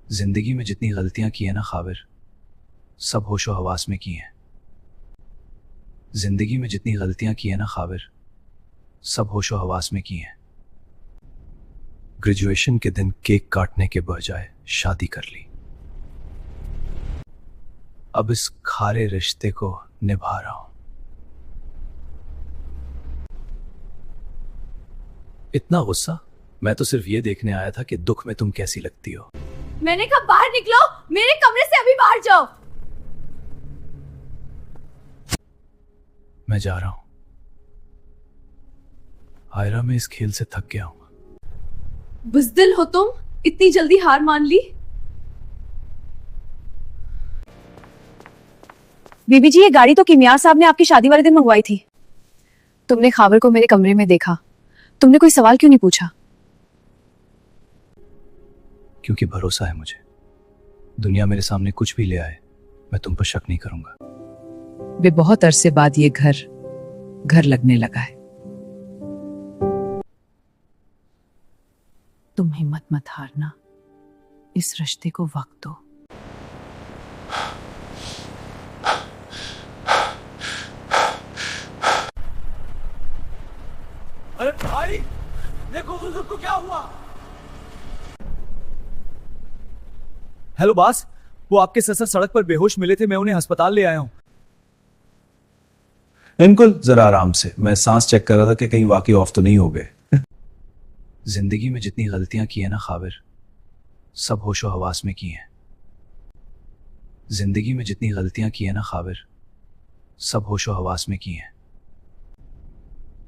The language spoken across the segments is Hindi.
जिंदगी में जितनी गलतियां की है ना खाबिर, सब होशो हवास में की हैं। जिंदगी में जितनी गलतियां की है ना खाबिर, सब होशो हवास में की हैं। ग्रेजुएशन के दिन केक काटने के बजाय शादी कर ली। अब इस खारे रिश्ते को निभा रहा हूं। इतना गुस्सा? मैं तो सिर्फ ये देखने आया था कि दुख में तुम कैसी लगती हो। मैंने कहा बाहर निकलो, मेरे कमरे से अभी बाहर जाओ। मैं जा रहा हूं आयरा, मैं इस खेल से थक गया हूं। बुज़दिल हो तुम, इतनी जल्दी हार मान ली। बीबी जी, ये गाड़ी तो किमियार साहब ने आपकी शादी वाले दिन मंगवाई थी। तुमने खाबर को मेरे कमरे में देखा, तुमने कोई सवाल क्यों नहीं पूछा? क्योंकि भरोसा है मुझे, दुनिया मेरे सामने कुछ भी ले आए, मैं तुम पर शक नहीं करूंगा। वे बहुत अरसे बाद ये घर लगने लगा है। तुम हिम्मत मत हारना, इस रिश्ते को वक्त दो। अरे भाई, देखो बुजुर्ग को क्या हुआ। हेलो बॉस, वो आपके ससुर सड़क पर बेहोश मिले थे, मैं उन्हें अस्पताल ले आया हूं। अंकल जरा आराम से, मैं सांस चेक कर रहा था कि कहीं वाकई ऑफ तो नहीं हो गए। जिंदगी में जितनी गलतियां की है ना खाबिर, सब होशो हवास में की हैं। जिंदगी में जितनी गलतियां की है ना खाबिर, सब होशो हवास में की हैं।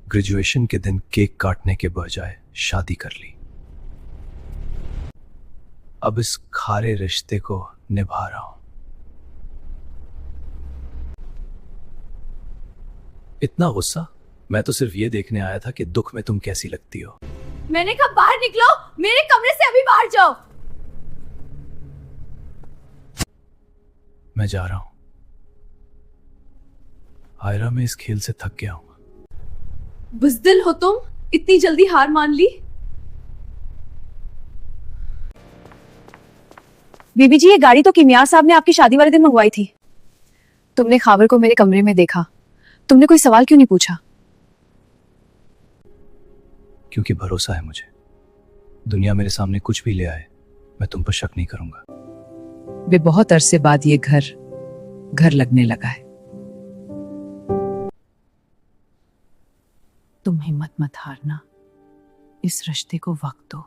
ग्रेजुएशन के दिन केक काटने के बजाय शादी कर ली। अब इस खारे रिश्ते को निभा रहा हूं। इतना गुस्सा? मैं तो सिर्फ ये देखने आया था कि दुख में तुम कैसी लगती हो। मैंने कहा बाहर निकलो, मेरे कमरे से अभी बाहर जाओ। मैं जा रहा हूं आयरा, मैं इस खेल से थक गया हूं। बुज़दिल हो तुम, इतनी जल्दी हार मान ली। बीबी जी, ये गाड़ी तो किमियार साहब ने आपकी शादी वाले दिन मंगवाई थी। तुमने खाबर को मेरे कमरे में देखा, तुमने कोई सवाल क्यों नहीं पूछा? क्योंकि भरोसा है मुझे, दुनिया मेरे सामने कुछ भी ले आए, मैं तुम पर शक नहीं करूंगा। वे बहुत अरसे बाद ये घर लगने लगा है। तुम हिम्मत मत हारना, इस रिश्ते को वक्त दो।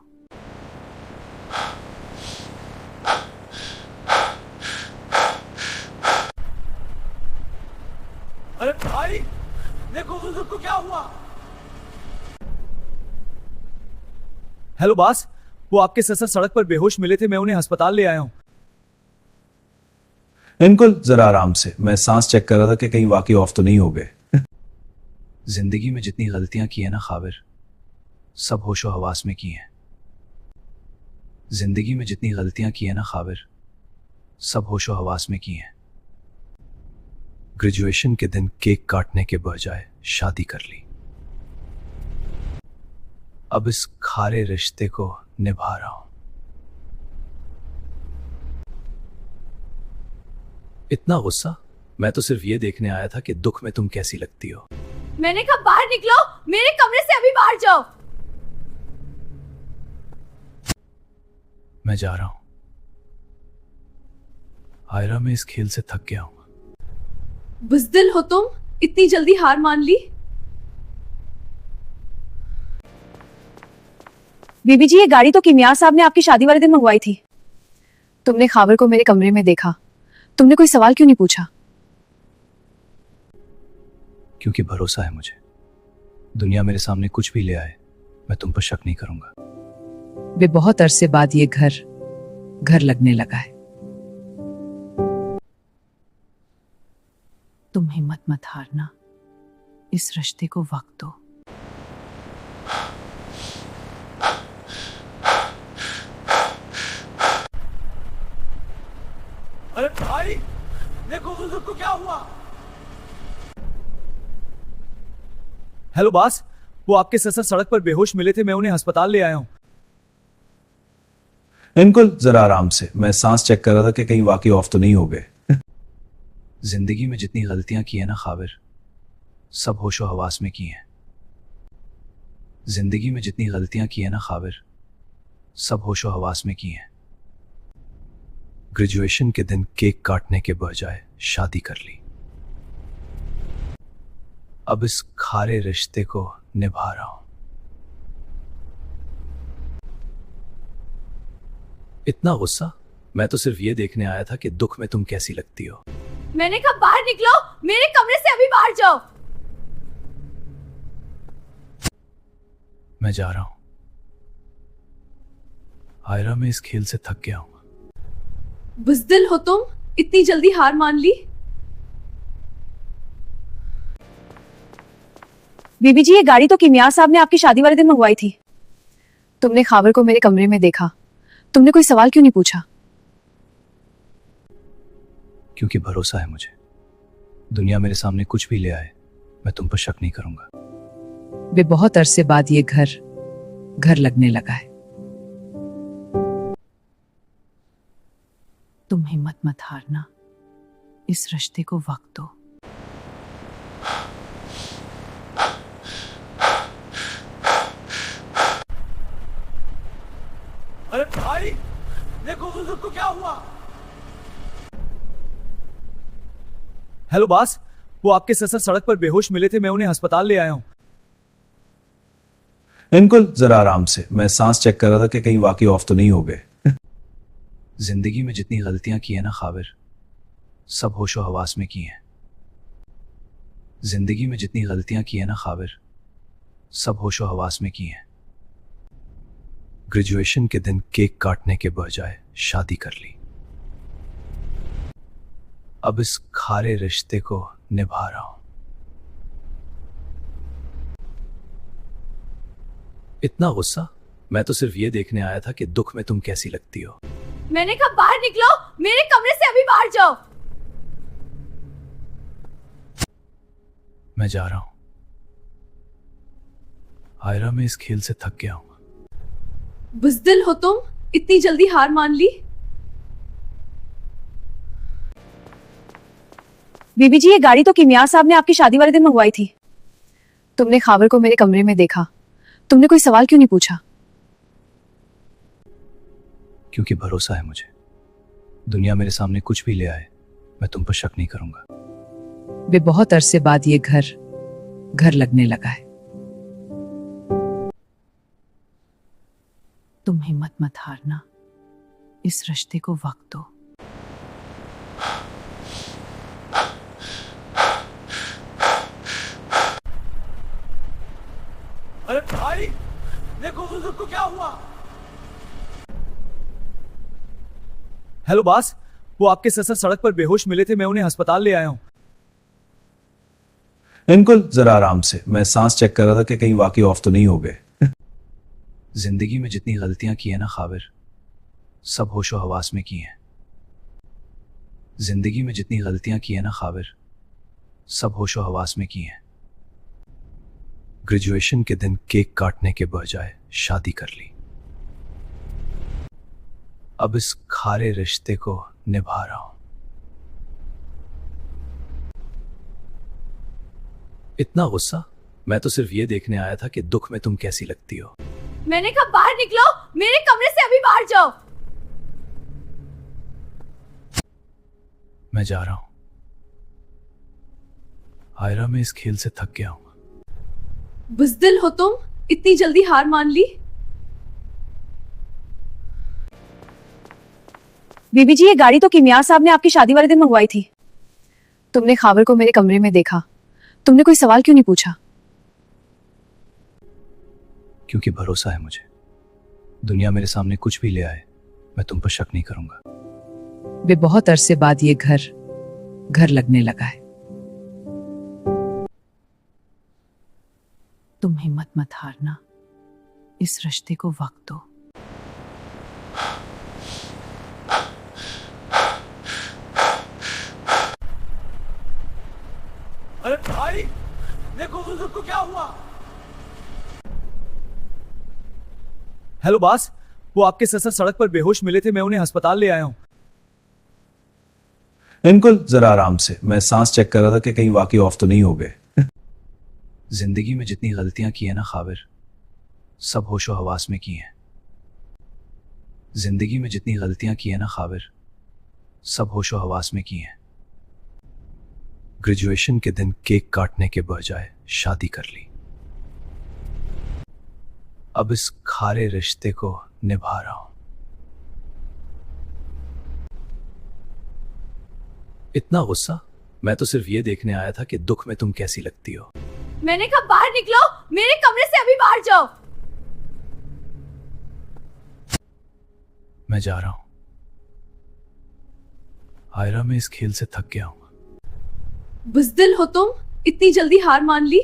अरे भाई, देखो बुजुर्ग को क्या हुआ। हेलो बॉस, वो आपके ससुर सड़क पर बेहोश मिले थे, मैं उन्हें अस्पताल ले आया हूं। अंकल जरा आराम से, मैं सांस चेक कर रहा था कि कहीं वाकई ऑफ तो नहीं हो गए। जिंदगी में जितनी गलतियां की है ना खाबिर, सब होशो हवास में की हैं। जिंदगी में जितनी गलतियां की है ना खाबिर, सब होशो हवास में की हैं। ग्रेजुएशन के दिन केक काटने के बजाय शादी कर ली। अब इस खारे रिश्ते को निभा रहा हूं। इतना गुस्सा? मैं तो सिर्फ ये देखने आया था कि दुख में तुम कैसी लगती हो। मैंने कहा बाहर निकलो, मेरे कमरे से अभी बाहर जाओ। मैं जा रहा हूं आयरा, मैं इस खेल से थक गया हूं। बुज़दिल हो तुम, इतनी जल्दी हार मान ली। बीबी जी, ये गाड़ी तो किमियार साहब ने आपकी शादी वाले दिन मंगवाई थी। तुमने खाबर को मेरे कमरे में देखा, तुमने कोई सवाल क्यों नहीं पूछा? क्योंकि भरोसा है मुझे, दुनिया मेरे सामने कुछ भी ले आए, मैं तुम पर शक नहीं करूंगा। वे बहुत अरसे बाद ये घर लगने लगा है। तुम हिम्मत मत हारना, इस रिश्ते को वक्त दो। अरे भाई, देखो बुजुर्ग को क्या हुआ। हेलो बॉस, वो आपके ससुर सड़क पर बेहोश मिले थे, मैं उन्हें अस्पताल ले आया हूं। अंकल जरा आराम से, मैं सांस चेक कर रहा था कि कहीं वाकई ऑफ तो नहीं हो गए। जिंदगी में जितनी गलतियां की है ना खाबिर, सब होशो हवास में की हैं। जिंदगी में जितनी गलतियां की है ना खाबिर, सब होशो हवास में की हैं। ग्रेजुएशन के दिन केक काटने के बजाय शादी कर ली। अब इस खारे रिश्ते को निभा रहा हूं। इतना गुस्सा? मैं तो सिर्फ ये देखने आया था कि दुख में तुम कैसी लगती हो। मैंने कहा बाहर निकलो, मेरे कमरे से अभी बाहर जाओ। मैं जा रहा हूं। आयरा, मैं इस खेल से थक गया हूं। बुज़दिल हो तुम, इतनी जल्दी हार मान ली। बीबी जी, ये गाड़ी तो किमिया साहब ने आपकी शादी वाले दिन मंगवाई थी। तुमने खाबर को मेरे कमरे में देखा, तुमने कोई सवाल क्यों नहीं पूछा? क्योंकि भरोसा है मुझे, दुनिया मेरे सामने कुछ भी ले आए, मैं तुम पर शक नहीं करूंगा। वे बहुत अरसे बाद ये घर लगने लगा है। तुम हिम्मत मत हारना, इस रिश्ते को वक्त दो। अरे भाई, देखो बुजुर्ग को क्या हुआ। हेलो बॉस, वो आपके ससुर सड़क पर बेहोश मिले थे, मैं उन्हें अस्पताल ले आया हूं। अंकल जरा आराम से, मैं सांस चेक कर रहा था कि कहीं वाकई ऑफ तो नहीं हो गए। जिंदगी में जितनी गलतियां की है ना खाबिर, सब होशो हवास में की हैं। जिंदगी में जितनी गलतियां की है ना खाबिर, सब होशो हवास में की हैं। ग्रेजुएशन के दिन केक काटने के बजाय शादी कर ली। अब इस खारे रिश्ते को निभा रहा हूं। इतना गुस्सा? मैं तो सिर्फ ये देखने आया था कि दुख में तुम कैसी लगती हो। मैंने कहा बाहर निकलो, मेरे कमरे से अभी बाहर जाओ। मैं जा रहा हूं। आयरा, मैं इस खेल से थक गया हूं। बुज़दिल हो तुम, इतनी जल्दी हार मान ली। बीबी जी, ये गाड़ी तो किमिया साहब ने आपकी शादी वाले दिन मंगवाई थी। तुमने खाबर को मेरे कमरे में देखा, तुमने कोई सवाल क्यों नहीं पूछा? क्योंकि भरोसा है मुझे, दुनिया मेरे सामने कुछ भी ले आए, मैं तुम पर शक नहीं करूंगा। वे बहुत अरसे बाद ये घर लगने लगा है। तुम हिम्मत मत हारना, इस रिश्ते को वक्त दो। अरे भाई, देखो बुजुर्ग को क्या हुआ। हेलो बॉस, वो आपके ससुर सड़क पर बेहोश मिले थे, मैं उन्हें अस्पताल ले आया हूं। अंकल जरा आराम से, मैं सांस चेक कर रहा था कि कहीं वाकई ऑफ तो नहीं हो गए। जिंदगी में जितनी गलतियां की है ना खाबिर, सब होशो हवास में की हैं। जिंदगी में जितनी गलतियां की है ना खाबिर, सब होशो हवास में की हैं। ग्रेजुएशन के दिन केक काटने के बजाय शादी कर ली। अब इस खारे रिश्ते को निभा रहा हूं। इतना गुस्सा? मैं तो सिर्फ ये देखने आया था कि दुख में तुम कैसी लगती हो। मैंने कहा बाहर निकलो, मेरे कमरे से अभी बाहर जाओ। मैं जा रहा हूं। आयरा, मैं इस खेल से थक गया हूं। बुज़दिल हो तुम, इतनी जल्दी हार मान ली। बीबी जी, ये गाड़ी तो किमिया साहब ने आपकी शादी वाले दिन मंगवाई थी। तुमने खाबर को मेरे कमरे में देखा, तुमने कोई सवाल क्यों नहीं पूछा? क्योंकि भरोसा है मुझे, दुनिया मेरे सामने कुछ भी ले आए, मैं तुम पर शक नहीं करूंगा। वे बहुत अरसे बाद ये घर लगने लगा है। तुम हिम्मत मत हारना, इस रिश्ते को वक्त दो। अरे भाई, देखो बुजुर्ग को क्या हुआ। हेलो बॉस, वो आपके ससुर सड़क पर बेहोश मिले थे, मैं उन्हें अस्पताल ले आया हूँ। इनको जरा आराम से, मैं सांस चेक कर रहा था कि कहीं वाकई ऑफ तो नहीं हो गए। जिंदगी में जितनी गलतियां की है ना खाबिर, सब होशो हवास में की हैं। जिंदगी में जितनी गलतियां की है ना खाबिर, सब होशो हवास में की हैं। ग्रेजुएशन के दिन केक काटने के बजाय शादी कर ली। अब इस खारे रिश्ते को निभा रहा हूं। इतना गुस्सा? मैं तो सिर्फ ये देखने आया था कि दुख में तुम कैसी लगती हो। मैंने कहा बाहर निकलो, मेरे कमरे से अभी बाहर जाओ। मैं जा रहा हूं। आयरा, मैं इस खेल से थक गया हूं। बुज़दिल हो तुम, इतनी जल्दी हार मान ली।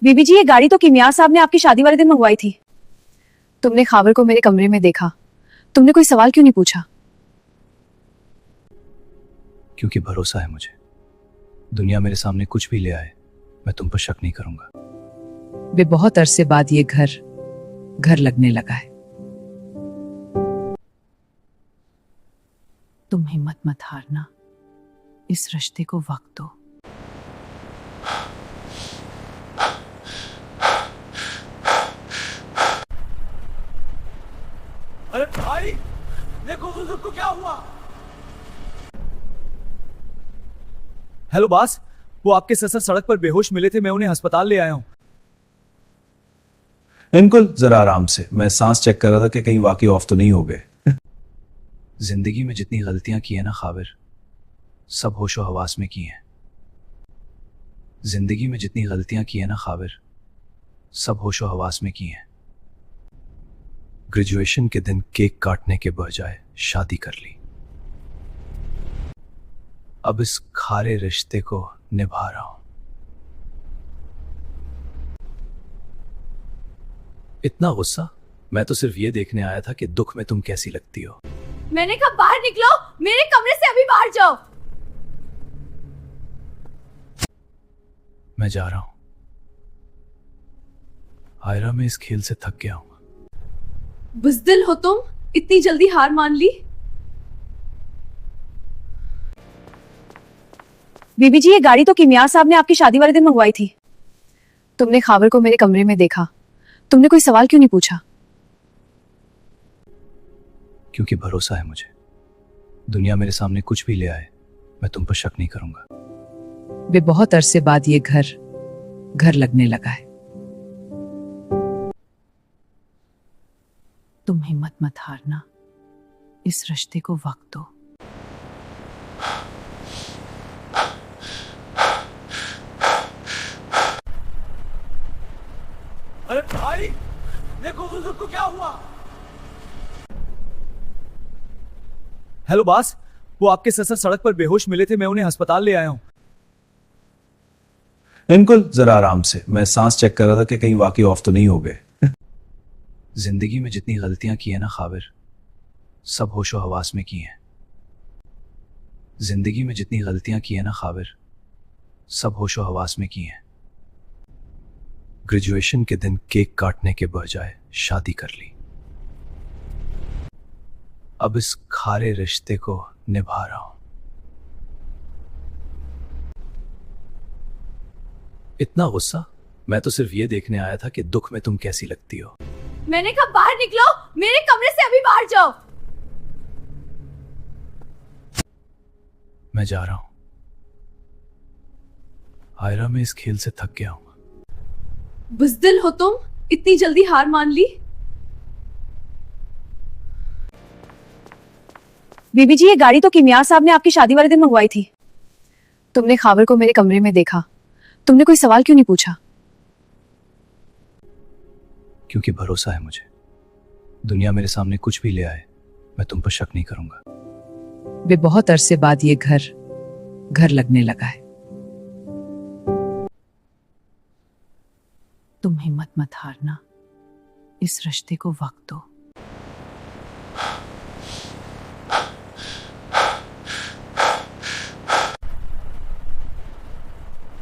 बीबी जी, ये गाड़ी तो किमियार साहब ने आपकी शादी वाले दिन मंगवाई थी। तुमने खाबर को मेरे कमरे में देखा, तुमने कोई सवाल क्यों नहीं पूछा? क्योंकि भरोसा है मुझे, दुनिया मेरे सामने कुछ भी ले आए, मैं तुम पर शक नहीं करूंगा। वे बहुत अरसे बाद ये घर लगने लगा है। तुम हिम्मत मत हारना, इस रिश्ते को वक्त दो। अरे भाई, देखो बुजुर्ग को क्या हुआ। हेलो बॉस, वो आपके ससुर सड़क पर बेहोश मिले थे, मैं उन्हें अस्पताल ले आया हूँ। इनको जरा आराम से, मैं सांस चेक कर रहा था कि कहीं वाकई ऑफ तो नहीं हो गए। जिंदगी में जितनी गलतियां की है ना खाबिर, सब होशो हवास में की हैं। जिंदगी में जितनी गलतियां की है ना खाबिर, सब होशो हवास में की हैं। ग्रेजुएशन के दिन केक काटने के बजाय शादी कर ली। अब इस खारे रिश्ते को निभा रहा हूं। इतना गुस्सा? मैं तो सिर्फ ये देखने आया था कि दुख में तुम कैसी लगती हो। मैंने कहा बाहर निकलो, मेरे कमरे से अभी बाहर जाओ। मैं जा रहा हूं। आयरा, मैं इस खेल से थक गया हूं। बुज़दिल हो तुम, इतनी जल्दी हार मान ली। बीबी जी, ये गाड़ी तो किमियार साहब ने आपकी शादी वाले दिन मंगवाई थी। तुमने खाबर को मेरे कमरे में देखा, तुमने कोई सवाल क्यों नहीं पूछा? क्योंकि भरोसा है मुझे, दुनिया मेरे सामने कुछ भी ले आए, मैं तुम पर शक नहीं करूंगा। वे बहुत अरसे बाद ये घर लगने लगा है। तुम हिम्मत मत हारना, इस रिश्ते को वक्त दो। अरे भाई, देखो बुजुर्ग को क्या हुआ। हेलो बॉस, वो आपके ससुर सड़क पर बेहोश मिले थे, मैं उन्हें अस्पताल ले आया हूँ। इनको जरा आराम से, मैं सांस चेक कर रहा था कि कहीं वाकई ऑफ तो नहीं हो गए। जिंदगी में जितनी गलतियां की है ना खाबिर, सब होशो हवास में की हैं। जिंदगी में जितनी गलतियां की है ना खाबिर, सब होशो हवास में की हैं। ग्रेजुएशन के दिन केक काटने के बजाय शादी कर ली। अब इस खारे रिश्ते को निभा रहा हूं। इतना गुस्सा? मैं तो सिर्फ ये देखने आया था कि दुख में तुम कैसी लगती हो। मैंने कहा बाहर निकलो, मेरे कमरे से अभी बाहर जाओ। मैं जा रहा हूं। आयरा, मैं इस खेल से थक गया हूं। बुज़दिल हो तुम, इतनी जल्दी हार मान ली। बीबी जी, ये गाड़ी तो किमियार साहब ने आपकी शादी वाले दिन मंगवाई थी। तुमने खाबर को मेरे कमरे में देखा, तुमने कोई सवाल क्यों नहीं पूछा? क्योंकि भरोसा है मुझे, दुनिया मेरे सामने कुछ भी ले आए, मैं तुम पर शक नहीं करूंगा। वे बहुत अरसे बाद ये घर लगने लगा है। तुम हिम्मत मत हारना, इस रिश्ते को वक्त दो।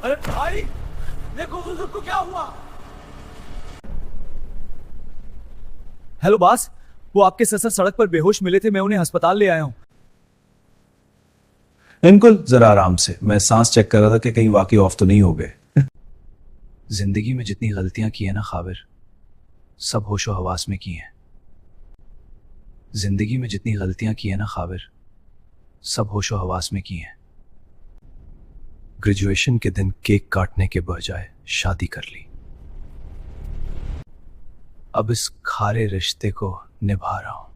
अरे भाई, देखो बुजुर्ग को क्या हुआ। हेलो बॉस, वो आपके ससुर सड़क पर बेहोश मिले थे, मैं उन्हें अस्पताल ले आया हूँ। अंकल जरा आराम से, मैं सांस चेक कर रहा था कि कहीं वाकई ऑफ तो नहीं हो गए। जिंदगी में जितनी गलतियां की है ना खाबिर, सब होशो हवास में की हैं। जिंदगी में जितनी गलतियां की है ना खाबिर, सब होशो हवास में की हैं। ग्रेजुएशन के दिन केक काटने के बजाय शादी कर ली। अब इस खारे रिश्ते को निभा रहा हूं।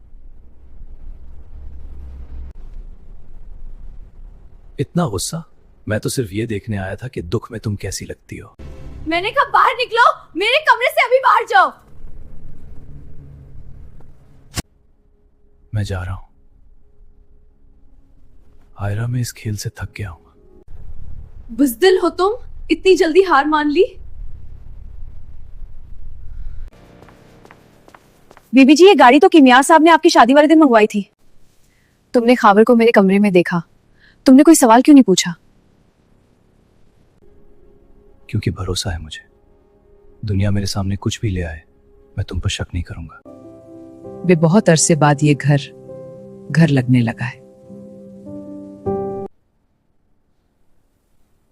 इतना गुस्सा? मैं तो सिर्फ ये देखने आया था कि दुख में तुम कैसी लगती हो। मैंने कहा बाहर निकलो, मेरे कमरे से अभी बाहर जाओ। मैं जा रहा हूं। आयरा, मैं इस खेल से थक गया हूं। बुज़दिल हो तुम, इतनी जल्दी हार मान ली। बीबी जी, ये गाड़ी तो किमिया साहब ने आपकी शादी वाले दिन मंगवाई थी। तुमने खाबर को मेरे कमरे में देखा, तुमने कोई सवाल क्यों नहीं पूछा? क्योंकि भरोसा है मुझे, दुनिया मेरे सामने कुछ भी ले आए, मैं तुम पर शक नहीं करूंगा। वे बहुत अरसे बाद ये घर लगने लगा है।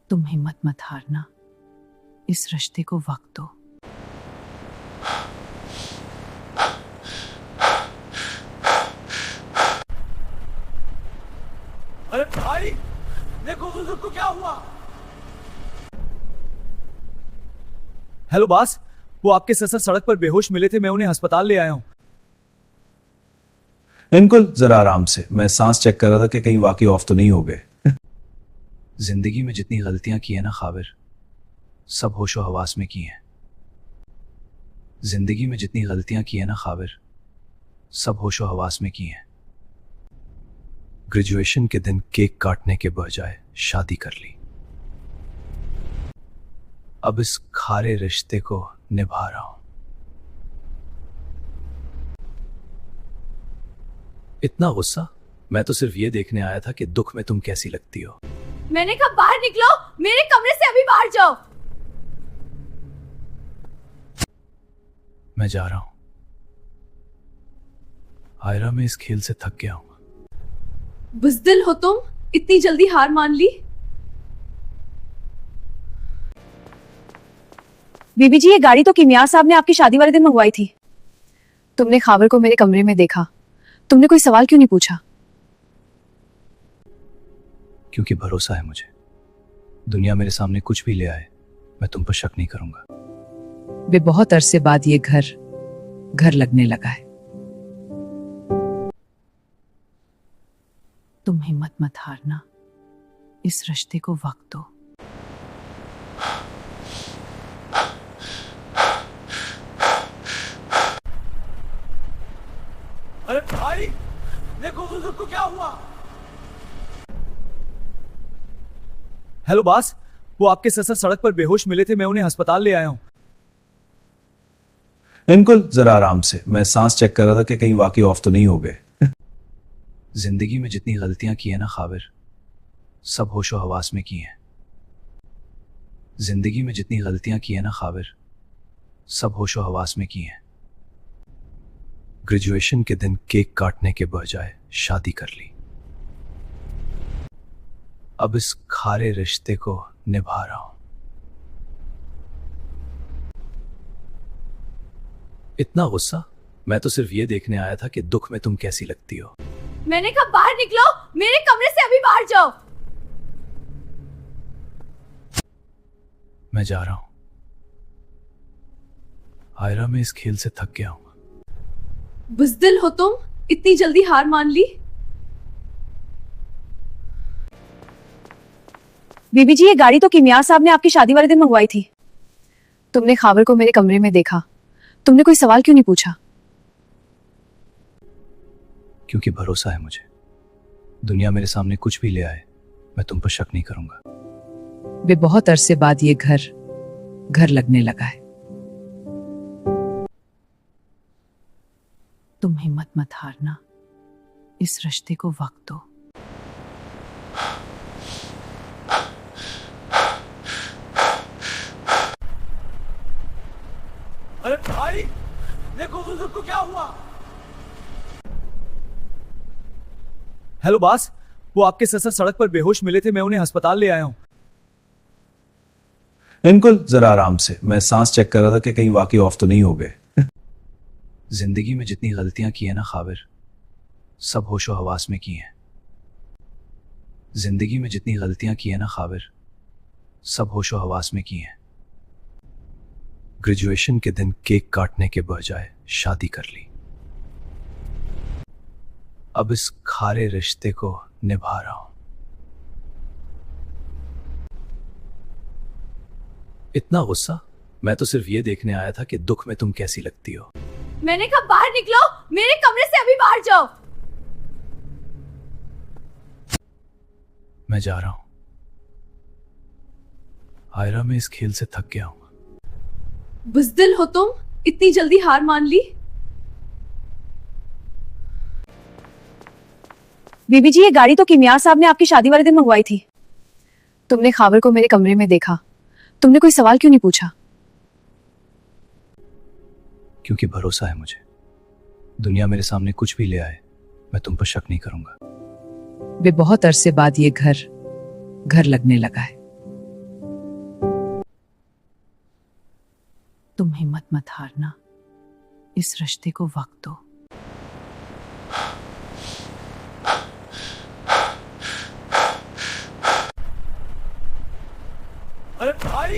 तुम हिम्मत मत हारना, इस रिश्ते को वक्त दो। अरे भाई, देखो बुजुर्ग को क्या हुआ। हेलो बॉस, वो आपके ससुर सड़क पर बेहोश मिले थे, मैं उन्हें अस्पताल ले आया हूँ। अंकल जरा आराम से, मैं सांस चेक कर रहा था कि कहीं वाकई ऑफ तो नहीं हो गए। जिंदगी में जितनी गलतियां की है ना खाबिर, सब होशो हवास में की हैं। जिंदगी में जितनी गलतियां की है ना खाबिर, सब होशो हवास में की हैं। ग्रेजुएशन के दिन केक काटने के बजाय शादी कर ली। अब इस खारे रिश्ते को निभा रहा हूं। इतना गुस्सा? मैं तो सिर्फ ये देखने आया था कि दुख में तुम कैसी लगती हो। मैंने कहा बाहर निकलो, मेरे कमरे से अभी बाहर जाओ। मैं जा रहा हूं। आयरा, मैं इस खेल से थक गया हूं। बुज़दिल हो तुम, इतनी जल्दी हार मान ली। बीबी जी, ये गाड़ी तो किमिया साहब ने आपकी शादी वाले दिन मंगवाई थी। तुमने खाबर को मेरे कमरे में देखा, तुमने कोई सवाल क्यों नहीं पूछा? क्योंकि भरोसा है मुझे, दुनिया मेरे सामने कुछ भी ले आए, मैं तुम पर शक नहीं करूंगा। वे बहुत अरसे बाद ये घर लगने लगा है। तुम हिम्मत मत हारना, इस रिश्ते को वक्त दो। अरे भाई, देखो बुजुर्ग को क्या हुआ। हेलो बॉस, वो आपके ससुर सड़क पर बेहोश मिले थे, मैं उन्हें अस्पताल ले आया हूँ। अंकल जरा आराम से, मैं सांस चेक कर रहा था कि कहीं वाकई ऑफ तो नहीं हो गए। जिंदगी में जितनी गलतियां की है ना खाबिर, सब होशो हवास में की हैं। जिंदगी में जितनी गलतियां की है ना खाबिर, सब होशो हवास में की हैं। ग्रेजुएशन के दिन केक काटने के बजाय शादी कर ली। अब इस खारे रिश्ते को निभा रहा हूं। इतना गुस्सा? मैं तो सिर्फ ये देखने आया था कि दुख में तुम कैसी लगती हो। मैंने कहा बाहर निकलो, मेरे कमरे से अभी बाहर जाओ। मैं जा रहा हूं। आयरा, मैं इस खेल से थक गया हूं। बुज़दिल हो तुम, इतनी जल्दी हार मान ली। बीबी जी, ये गाड़ी तो किमिया साहब ने आपकी शादी वाले दिन मंगवाई थी। तुमने खाबर को मेरे कमरे में देखा, तुमने कोई सवाल क्यों नहीं पूछा? क्योंकि भरोसा है मुझे, दुनिया मेरे सामने कुछ भी ले आए, मैं तुम पर शक नहीं करूंगा। वे बहुत अरसे बाद ये घर लगने लगा है। तुम हिम्मत मत हारना, इस रिश्ते को वक्त दो। अरे भाई, देखो बुजुर्ग को क्या हुआ? हेलो बॉस, वो आपके ससुर सड़क पर बेहोश मिले थे, मैं उन्हें अस्पताल ले आया हूं। इनको जरा आराम से, मैं सांस चेक कर रहा था कि कहीं वाकई ऑफ तो नहीं हो गए। जिंदगी में जितनी गलतियां की है ना खाबिर, सब होशो हवास में की हैं। जिंदगी में जितनी गलतियां की है ना खाबिर, सब होशो हवास में की हैं। ग्रेजुएशन के दिन केक काटने के बजाय शादी कर ली। अब इस खारे रिश्ते को निभा रहा हूं। इतना गुस्सा? मैं तो सिर्फ ये देखने आया था कि दुख में तुम कैसी लगती हो। मैंने कहा बाहर निकलो, मेरे कमरे से अभी बाहर जाओ। मैं जा रहा हूं। आयरा, मैं इस खेल से थक गया हूं। बुज़दिल हो तुम, इतनी जल्दी हार मान ली। बीबी जी, ये गाड़ी तो किमियार साहब ने आपकी शादी वाले दिन मंगवाई थी। तुमने खाबर को मेरे कमरे में देखा, तुमने कोई सवाल क्यों नहीं पूछा? क्योंकि भरोसा है मुझे, दुनिया मेरे सामने कुछ भी ले आए, मैं तुम पर शक नहीं करूंगा। वे बहुत अरसे बाद ये घर लगने लगा है। तुम हिम्मत मत हारना, इस रिश्ते को वक्त दो। अरे भाई,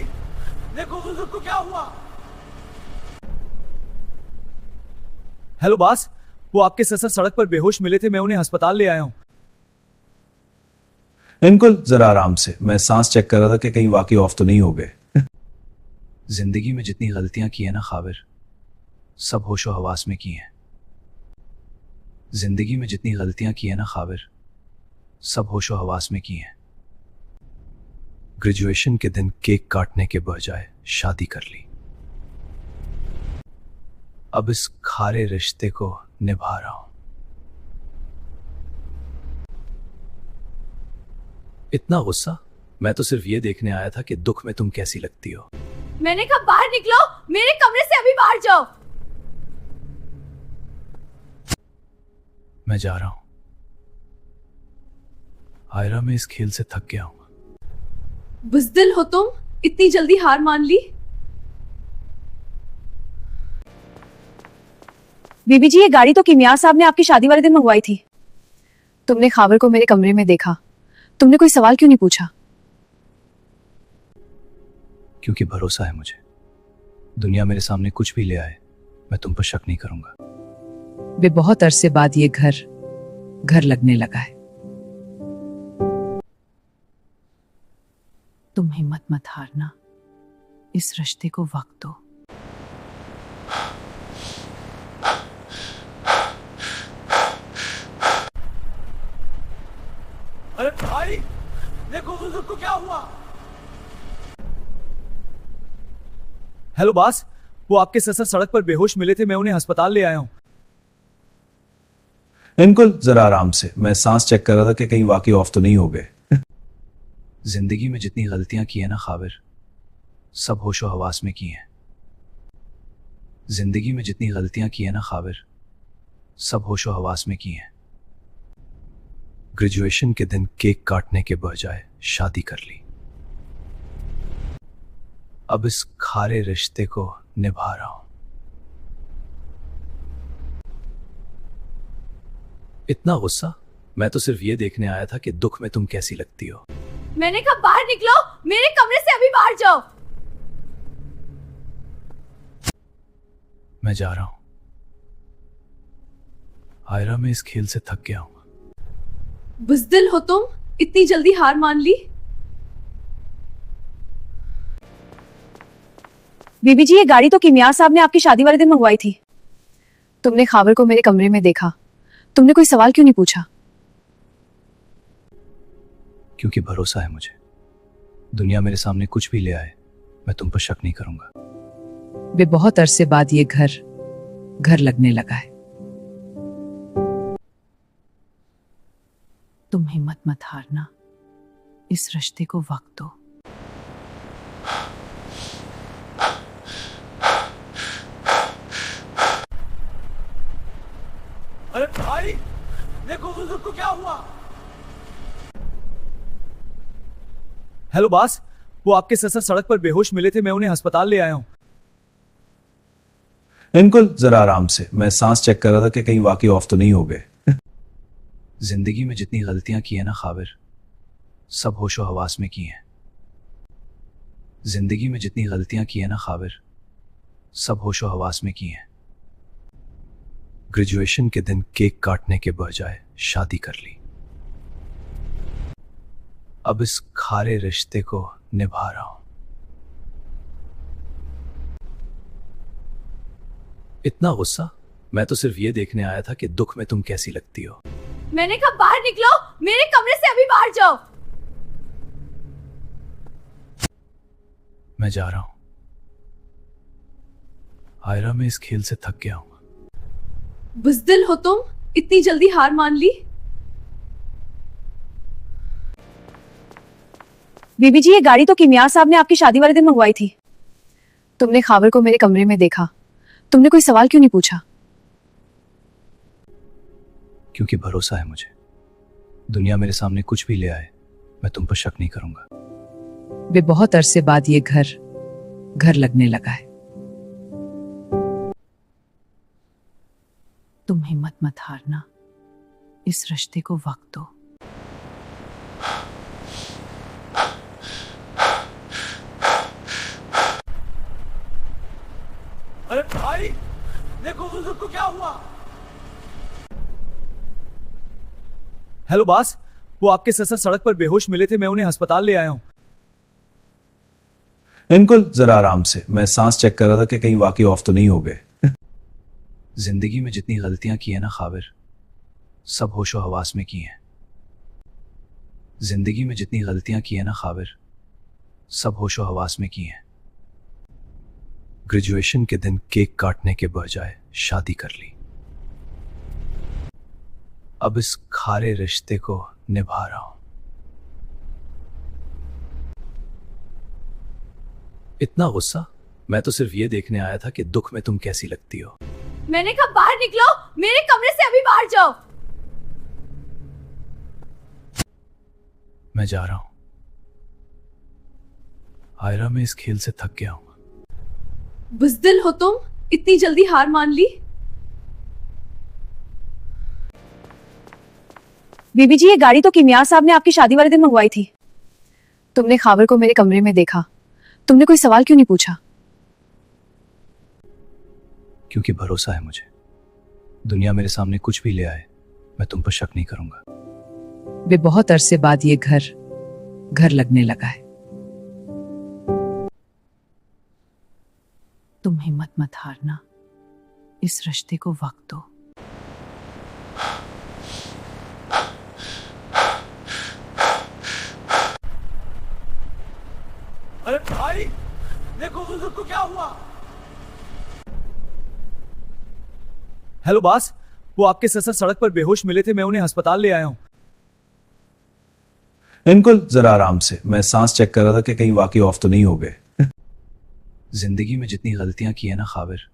देखो बुजुर्ग को क्या हुआ। हेलो बॉस, वो आपके ससुर सड़क पर बेहोश मिले थे, मैं उन्हें अस्पताल ले आया हूं। इनको जरा आराम से, मैं सांस चेक कर रहा था कि कहीं वाकई ऑफ तो नहीं हो गए। जिंदगी में जितनी गलतियां की है ना खाबिर, सब होशो हवास में की हैं। जिंदगी में जितनी गलतियां की है ना खाबिर, सब होशो हवास में की हैं। ग्रेजुएशन के दिन केक काटने के बजाय शादी कर ली। अब इस खारे रिश्ते को निभा रहा हूं। इतना गुस्सा? मैं तो सिर्फ ये देखने आया था कि दुख में तुम कैसी लगती हो। मैंने कहा बाहर निकलो, मेरे कमरे से अभी बाहर जाओ। मैं जा रहा हूं। आयरा, मैं इस खेल से थक गया हूं। बुज़दिल हो तुम, इतनी जल्दी हार मान ली। बीबी जी, ये गाड़ी तो किमियार साहब ने आपकी शादी वाले दिन मंगवाई थी। तुमने खाबर को मेरे कमरे में देखा, तुमने कोई सवाल क्यों नहीं पूछा? क्योंकि भरोसा है मुझे, दुनिया मेरे सामने कुछ भी ले आए, मैं तुम पर शक नहीं करूंगा। वे बहुत अरसे बाद ये घर लगने लगा है। तुम हिम्मत मत हारना, इस रिश्ते को वक्त दो। अरे भाई, देखो बुजुर्ग को क्या हुआ। हेलो बॉस, वो आपके ससुर सड़क पर बेहोश मिले थे, मैं उन्हें अस्पताल ले आया हूं। इनको जरा आराम से, मैं सांस चेक कर रहा था कि कहीं वाकई ऑफ तो नहीं हो गए। जिंदगी में जितनी गलतियां की है ना खाबिर, सब होशो हवास में की हैं। जिंदगी में जितनी गलतियां की है ना खाबिर, सब होशो हवास में की हैं। ग्रेजुएशन के दिन केक काटने के बजाय शादी कर ली। अब इस खारे रिश्ते को निभा रहा हूं। इतना गुस्सा? मैं तो सिर्फ ये देखने आया था कि दुख में तुम कैसी लगती हो। मैंने कहा बाहर निकलो, मेरे कमरे से अभी बाहर जाओ। मैं जा रहा हूं। आयरा, मैं इस खेल से थक गया हूं। बुज़दिल हो तुम, इतनी जल्दी हार मान ली। बीबी जी, ये गाड़ी तो किमियार साहब ने आपकी शादी वाले दिन मंगवाई थी। तुमने खाबर को मेरे कमरे में देखा, तुमने कोई सवाल क्यों नहीं पूछा? क्योंकि भरोसा है मुझे, दुनिया मेरे सामने कुछ भी ले आए, मैं तुम पर शक नहीं करूंगा। वे बहुत अरसे बाद ये घर लगने लगा है। तुम हिम्मत मत हारना, इस रिश्ते को वक्त दो। अरे भाई देखो बुजुर्ग को क्या हुआ। हेलो बॉस, वो आपके ससुर सड़क पर बेहोश मिले थे, मैं उन्हें अस्पताल ले आया हूं। अंकल जरा आराम से, मैं सांस चेक कर रहा था कि कहीं वाकई ऑफ तो नहीं हो गए। जिंदगी में जितनी गलतियां की है ना खाबिर, सब होशो हवास में की हैं। जिंदगी में जितनी गलतियां की है ना खाबिर, सब होशो हवास में की हैं। ग्रेजुएशन के दिन केक काटने के बजाय शादी कर ली। अब इस खारे रिश्ते को निभा रहा हूं। इतना गुस्सा? मैं तो सिर्फ ये देखने आया था कि दुख में तुम कैसी लगती हो। मैंने कहा बाहर निकलो, मेरे कमरे से अभी बाहर जाओ। मैं जा रहा हूं आयरा, मैं इस खेल से थक गया हूं। बुज़दिल हो तुम, इतनी जल्दी हार मान ली। बीबी जी, ये गाड़ी तो किमिया साहब ने आपकी शादी वाले दिन मंगवाई थी। तुमने खाबर को मेरे कमरे में देखा, तुमने कोई सवाल क्यों नहीं पूछा? क्योंकि भरोसा है मुझे, दुनिया मेरे सामने कुछ भी ले आए, मैं तुम पर शक नहीं करूंगा। वे बहुत अरसे बाद ये घर लगने लगा है। तुम हिम्मत मत हारना, इस रिश्ते को वक्त दो। अरे भाई देखो बुजुर्ग को क्या हुआ। हेलो बॉस, वो आपके ससुर सड़क पर बेहोश मिले थे, मैं उन्हें अस्पताल ले आया हूं। अंकल जरा आराम से, मैं सांस चेक कर रहा था कि कहीं वाकई ऑफ तो नहीं हो गए। जिंदगी में जितनी गलतियां की है ना खाबिर, सब होशो हवास में की हैं। जिंदगी में जितनी गलतियां की है ना खाबिर, सब होशो हवास में की हैं। ग्रेजुएशन के दिन केक काटने के बजाय शादी कर ली। अब इस खारे रिश्ते को निभा रहा हूं। इतना गुस्सा? मैं तो सिर्फ ये देखने आया था कि दुख में तुम कैसी लगती हो। मैंने कहा बाहर निकलो, मेरे कमरे से अभी बाहर जाओ। मैं जा रहा हूं आयरा, मैं इस खेल से थक गया हूं। बुज़दिल हो तुम, इतनी जल्दी हार मान ली। बीबी जी, ये गाड़ी तो किमिया साहब ने आपकी शादी वाले दिन मंगवाई थी। तुमने खाबर को मेरे कमरे में देखा, तुमने कोई सवाल क्यों नहीं पूछा? क्योंकि भरोसा है मुझे, दुनिया मेरे सामने कुछ भी ले आए, मैं तुम पर शक नहीं करूंगा। वे बहुत अरसे बाद ये घर लगने लगा है। तुम हिम्मत मत हारना, इस रिश्ते को वक्त दो। अरे भाई देखो बुजुर्ग को क्या हुआ। हेलो बॉस, वो आपके ससुर सड़क पर बेहोश मिले थे, मैं उन्हें अस्पताल ले आया हूं। अंकल जरा आराम से, मैं सांस चेक कर रहा था कि कहीं वाकई ऑफ तो नहीं हो गए। जिंदगी में जितनी गलतियां की है ना खाबिर,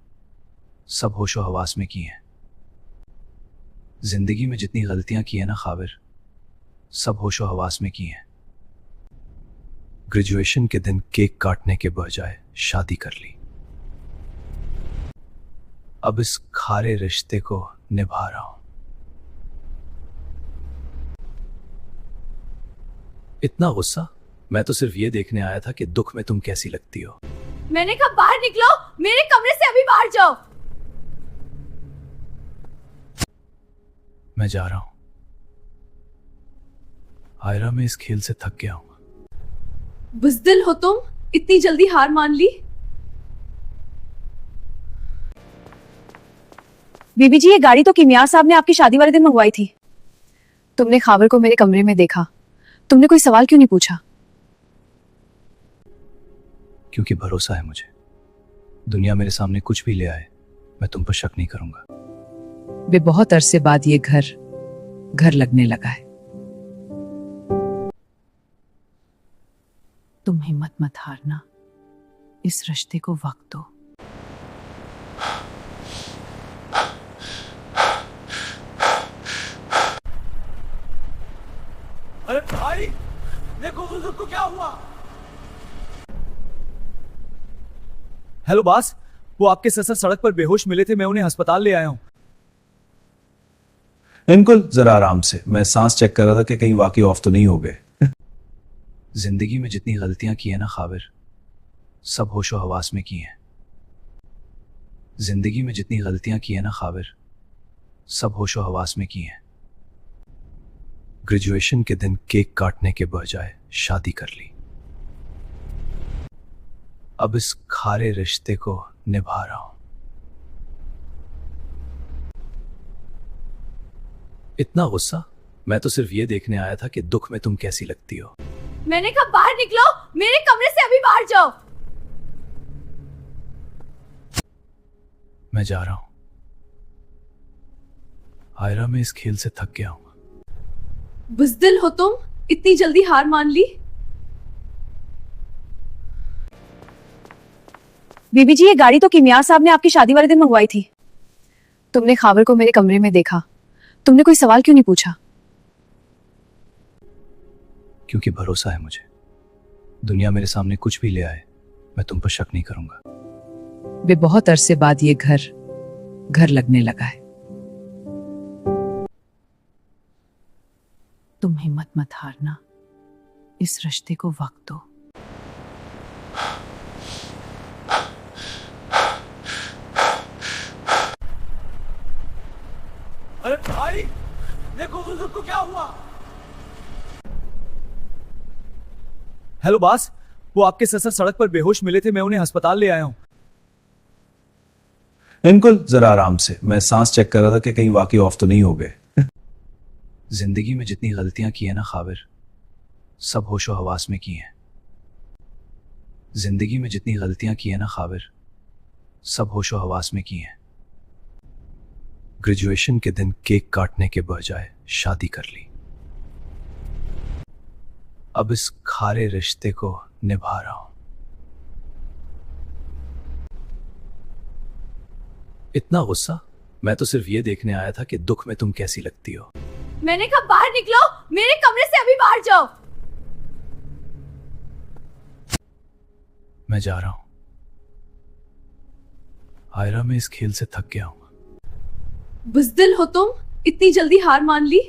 सब होशो हवास में की हैं। जिंदगी में जितनी गलतियां की है ना खाबिर, सब होशो हवास में की हैं। ग्रेजुएशन के दिन केक काटने के बजाय शादी कर ली। अब इस खारे रिश्ते को निभा रहा हूं। इतना गुस्सा? मैं तो सिर्फ ये देखने आया था कि दुख में तुम कैसी लगती हो। मैंने कहा बाहर निकलो, मेरे कमरे से अभी बाहर जाओ। मैं जा रहा हूं आयरा, मैं इस खेल से थक गया हूं। बुज़दिल हो तुम, इतनी जल्दी हार मान ली। बीबी जी, ये गाड़ी तो किमिया साहब ने आपकी शादी वाले दिन मंगवाई थी। तुमने खाबर को मेरे कमरे में देखा, तुमने कोई सवाल क्यों नहीं पूछा? क्योंकि भरोसा है मुझे, दुनिया मेरे सामने कुछ भी ले आए, मैं तुम पर शक नहीं करूंगा। वे बहुत अरसे बाद ये घर लगने लगा है। तुम हिम्मत मत हारना, इस रिश्ते को वक्त दो। हेलो बॉस, वो आपके ससुर सड़क पर बेहोश मिले थे, मैं उन्हें अस्पताल ले आया हूँ। इनको जरा आराम से, मैं सांस चेक कर रहा था कि कहीं वाकई ऑफ तो नहीं हो गए। जिंदगी में जितनी गलतियां की है ना खाबिर, सब होशो हवास में की हैं। जिंदगी में जितनी गलतियां की है ना खाबिर, सब होशो हवास में की हैं। ग्रेजुएशन के दिन केक काटने के बजाय शादी कर ली। अब इस खारे रिश्ते को निभा रहा हूं। इतना गुस्सा? मैं तो सिर्फ ये देखने आया था कि दुख में तुम कैसी लगती हो। मैंने कहा बाहर निकलो, मेरे कमरे से अभी बाहर जाओ। मैं जा रहा हूं। आयरा, मैं इस खेल से थक गया हूं। बुज़दिल हो तुम, इतनी जल्दी हार मान ली। बीबी जी, ये गाड़ी तो किमिया साहब ने आपकी शादी वाले दिन मंगवाई थी। तुमने खाबर को मेरे कमरे में देखा, तुमने कोई सवाल क्यों नहीं पूछा? क्योंकि भरोसा है मुझे, दुनिया मेरे सामने कुछ भी ले आए, मैं तुम पर शक नहीं करूंगा। वे बहुत अरसे बाद ये घर लगने लगा है। तुम हिम्मत मत हारना, इस रिश्ते को वक्त दो। अरे भाई, देखो बुजुर्ग को क्या हुआ। हेलो बॉस, वो आपके ससुर सड़क पर बेहोश मिले थे, मैं उन्हें अस्पताल ले आया हूँ। इनको जरा आराम से, मैं सांस चेक कर रहा था कि कहीं वाकई ऑफ तो नहीं हो गए। जिंदगी में जितनी गलतियां की है ना खाबिर, सब होशो हवास में की हैं। जिंदगी में जितनी गलतियां की है ना खाबिर, सब होशो हवास में की हैं। ग्रेजुएशन के दिन केक काटने के बजाय शादी कर ली। अब इस खारे रिश्ते को निभा रहा हूं। इतना गुस्सा? मैं तो सिर्फ ये देखने आया था कि दुख में तुम कैसी लगती हो। मैंने कहा बाहर निकलो, मेरे कमरे से अभी बाहर जाओ। मैं जा रहा हूं। आयरा, मैं इस खेल से थक गया हूं। बुज़दिल हो तुम, इतनी जल्दी हार मान ली।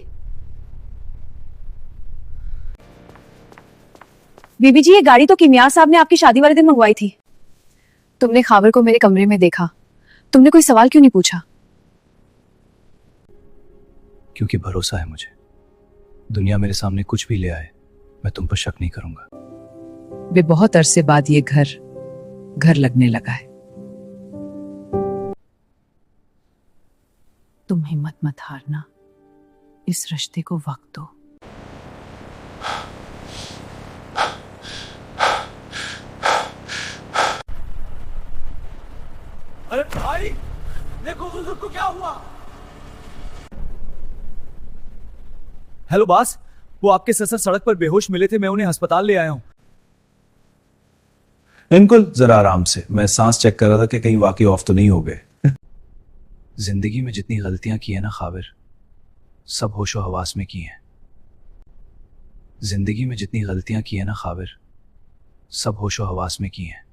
बीबी जी, ये गाड़ी तो किमिया साहब ने आपकी शादी वाले दिन मंगवाई थी। तुमने खाबर को मेरे कमरे में देखा, तुमने कोई सवाल क्यों नहीं पूछा? क्योंकि भरोसा है मुझे, दुनिया मेरे सामने कुछ भी ले आए, मैं तुम पर शक नहीं करूंगा। वे बहुत अरसे बाद ये घर लगने लगा है। तुम हिम्मत मत हारना, इस रिश्ते को वक्त दो। अरे भाई, देखो बुजुर्ग को क्या हुआ। हेलो बॉस, वो आपके ससुर सड़क पर बेहोश मिले थे, मैं उन्हें अस्पताल ले आया हूँ। इनको जरा आराम से, मैं सांस चेक कर रहा था कि कहीं वाकई ऑफ तो नहीं हो गए। जिंदगी में जितनी गलतियां की है ना खाबिर, सब होशो हवास में की हैं। जिंदगी में जितनी गलतियां की है ना खाबिर, सब होशो हवास में की हैं।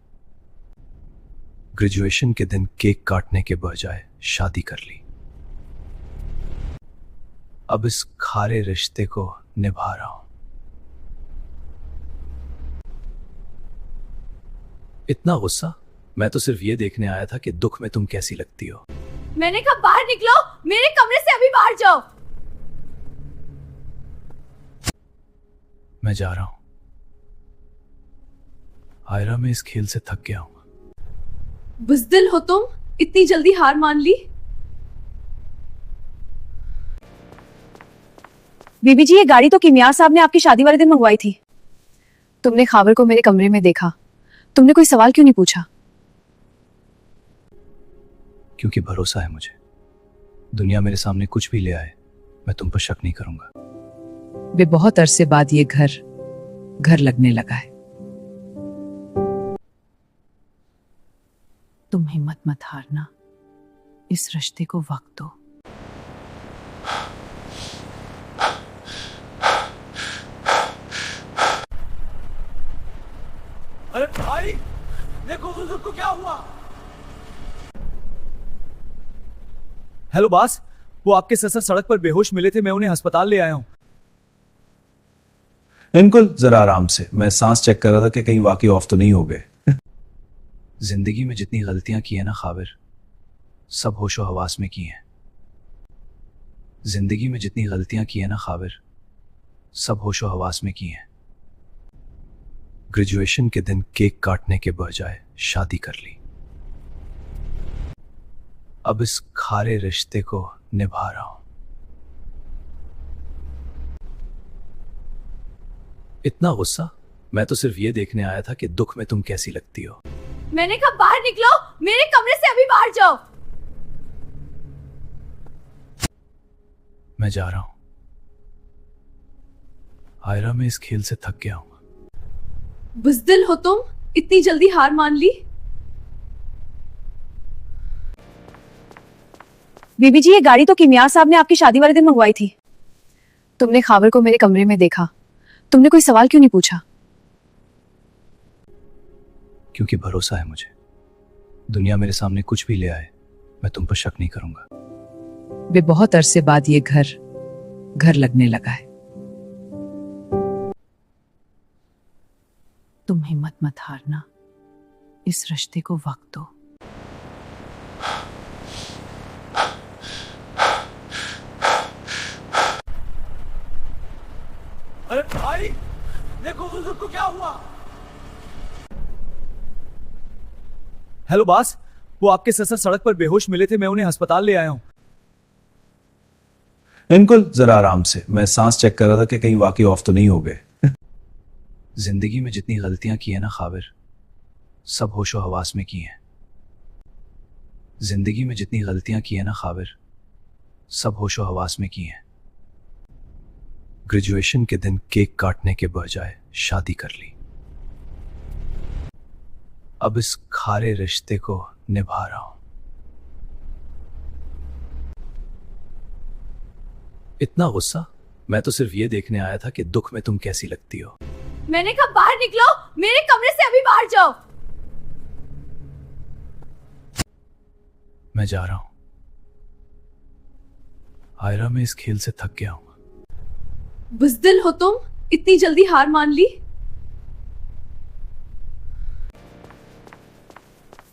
ग्रेजुएशन के दिन केक काटने के बजाय शादी कर ली। अब इस खारे रिश्ते को निभा रहा हूं। इतना गुस्सा? मैं तो सिर्फ ये देखने आया था कि दुख में तुम कैसी लगती हो। मैंने कहा बाहर निकलो, मेरे कमरे से अभी बाहर जाओ। मैं जा रहा हूं। आयरा, मैं इस खेल से थक गया हूं। बुज़दिल हो तुम, इतनी जल्दी हार मान ली। बीबी जी, ये गाड़ी तो किमिया साहब ने आपकी शादी वाले दिन मंगवाई थी। तुमने खाबर को मेरे कमरे में देखा, तुमने कोई सवाल क्यों नहीं पूछा? क्योंकि भरोसा है मुझे, दुनिया मेरे सामने कुछ भी ले आए, मैं तुम पर शक नहीं करूंगा। वे बहुत अरसे बाद ये घर लगने लगा है। तुम हिम्मत मत हारना, इस रिश्ते को वक्त दो। अरे भाई, देखो बुजुर्ग को क्या हुआ। हेलो बॉस, वो आपके ससुर सड़क पर बेहोश मिले थे, मैं उन्हें अस्पताल ले आया हूँ। अंकल जरा आराम से, मैं सांस चेक कर रहा था कि कहीं वाकई ऑफ तो नहीं हो गए। जिंदगी में जितनी गलतियां की है ना खाबिर, सब होशो हवास में की हैं। जिंदगी में जितनी गलतियां की है ना खाबिर, सब होशो हवास में की हैं। ग्रेजुएशन के दिन केक काटने के बजाय शादी कर ली। अब इस खारे रिश्ते को निभा रहा हूं। इतना गुस्सा? मैं तो सिर्फ ये देखने आया था कि दुख में तुम कैसी लगती हो। मैंने कहा बाहर निकलो, मेरे कमरे से अभी बाहर जाओ। मैं जा रहा हूं। आयरा, मैं इस खेल से थक गया हूं। बुज़दिल हो तुम, इतनी जल्दी हार मान ली। बीबी जी, ये गाड़ी तो किमियार साहब ने आपकी शादी वाले दिन मंगवाई थी। तुमने खाबर को मेरे कमरे में देखा, तुमने कोई सवाल क्यों नहीं पूछा? क्योंकि भरोसा है मुझे, दुनिया मेरे सामने कुछ भी ले आए, मैं तुम पर शक नहीं करूंगा। वे बहुत अरसे बाद ये घर लगने लगा है। तुम हिम्मत मत हारना, इस रिश्ते को वक्त दो। अरे भाई, देखो बुजुर्ग को क्या हुआ। हेलो बॉस, वो आपके ससुर सड़क पर बेहोश मिले थे, मैं उन्हें अस्पताल ले आया हूँ। अंकल जरा आराम से, मैं सांस चेक कर रहा था कि कहीं वाकई ऑफ तो नहीं हो गए। जिंदगी में जितनी गलतियां की है ना खाबिर, सब होशो हवास में की हैं। जिंदगी में जितनी गलतियां की है ना खाबिर, सब होशो हवास में की हैं। ग्रेजुएशन के दिन केक काटने के बजाय शादी कर ली। अब इस खारे रिश्ते को निभा रहा हूं। इतना गुस्सा? मैं तो सिर्फ ये देखने आया था कि दुख में तुम कैसी लगती हो। मैंने कहा बाहर निकलो, मेरे कमरे से अभी बाहर जाओ। मैं जा रहा हूं। आयरा, मैं इस खेल से थक गया हूं। बुज़दिल हो तुम, इतनी जल्दी हार मान ली।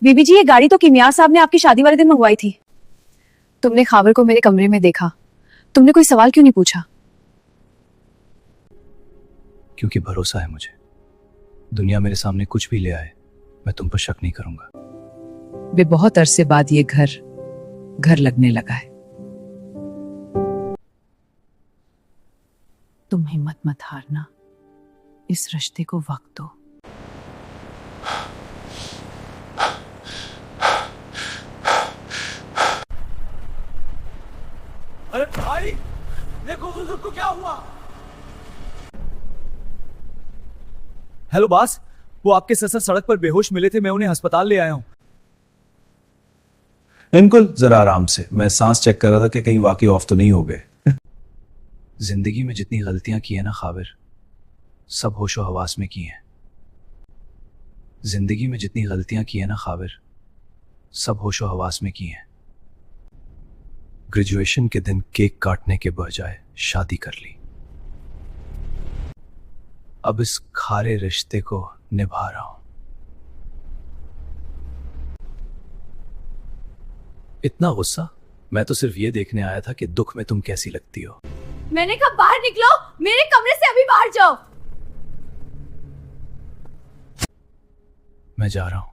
बीबी जी, ये गाड़ी तो किमियार साहब ने आपकी शादी वाले दिन मंगवाई थी। तुमने खाबर को मेरे कमरे में देखा, तुमने कोई सवाल क्यों नहीं पूछा? क्योंकि भरोसा है मुझे, दुनिया मेरे सामने कुछ भी ले आए, मैं तुम पर शक नहीं करूंगा। वे बहुत अरसे बाद ये घर लगने लगा है। तुम हिम्मत मत हारना, इस रिश्ते को वक्त दो। अरे भाई, देखो बुजुर्ग को क्या हुआ। हेलो बॉस, वो आपके ससुर सड़क पर बेहोश मिले थे, मैं उन्हें अस्पताल ले आया हूँ। अंकल जरा आराम से, मैं सांस चेक कर रहा था कि कहीं वाकई ऑफ तो नहीं हो गए। जिंदगी में जितनी गलतियां की है ना खाबिर, सब होशो हवास में की हैं। जिंदगी में जितनी गलतियां की है ना खाबिर, सब होशो हवास में की हैं। ग्रेजुएशन के दिन केक काटने के बजाय शादी कर ली। अब इस खारे रिश्ते को निभा रहा हूं। इतना गुस्सा? मैं तो सिर्फ ये देखने आया था कि दुख में तुम कैसी लगती हो। मैंने कहा बाहर निकलो, मेरे कमरे से अभी बाहर जाओ। मैं जा रहा हूं।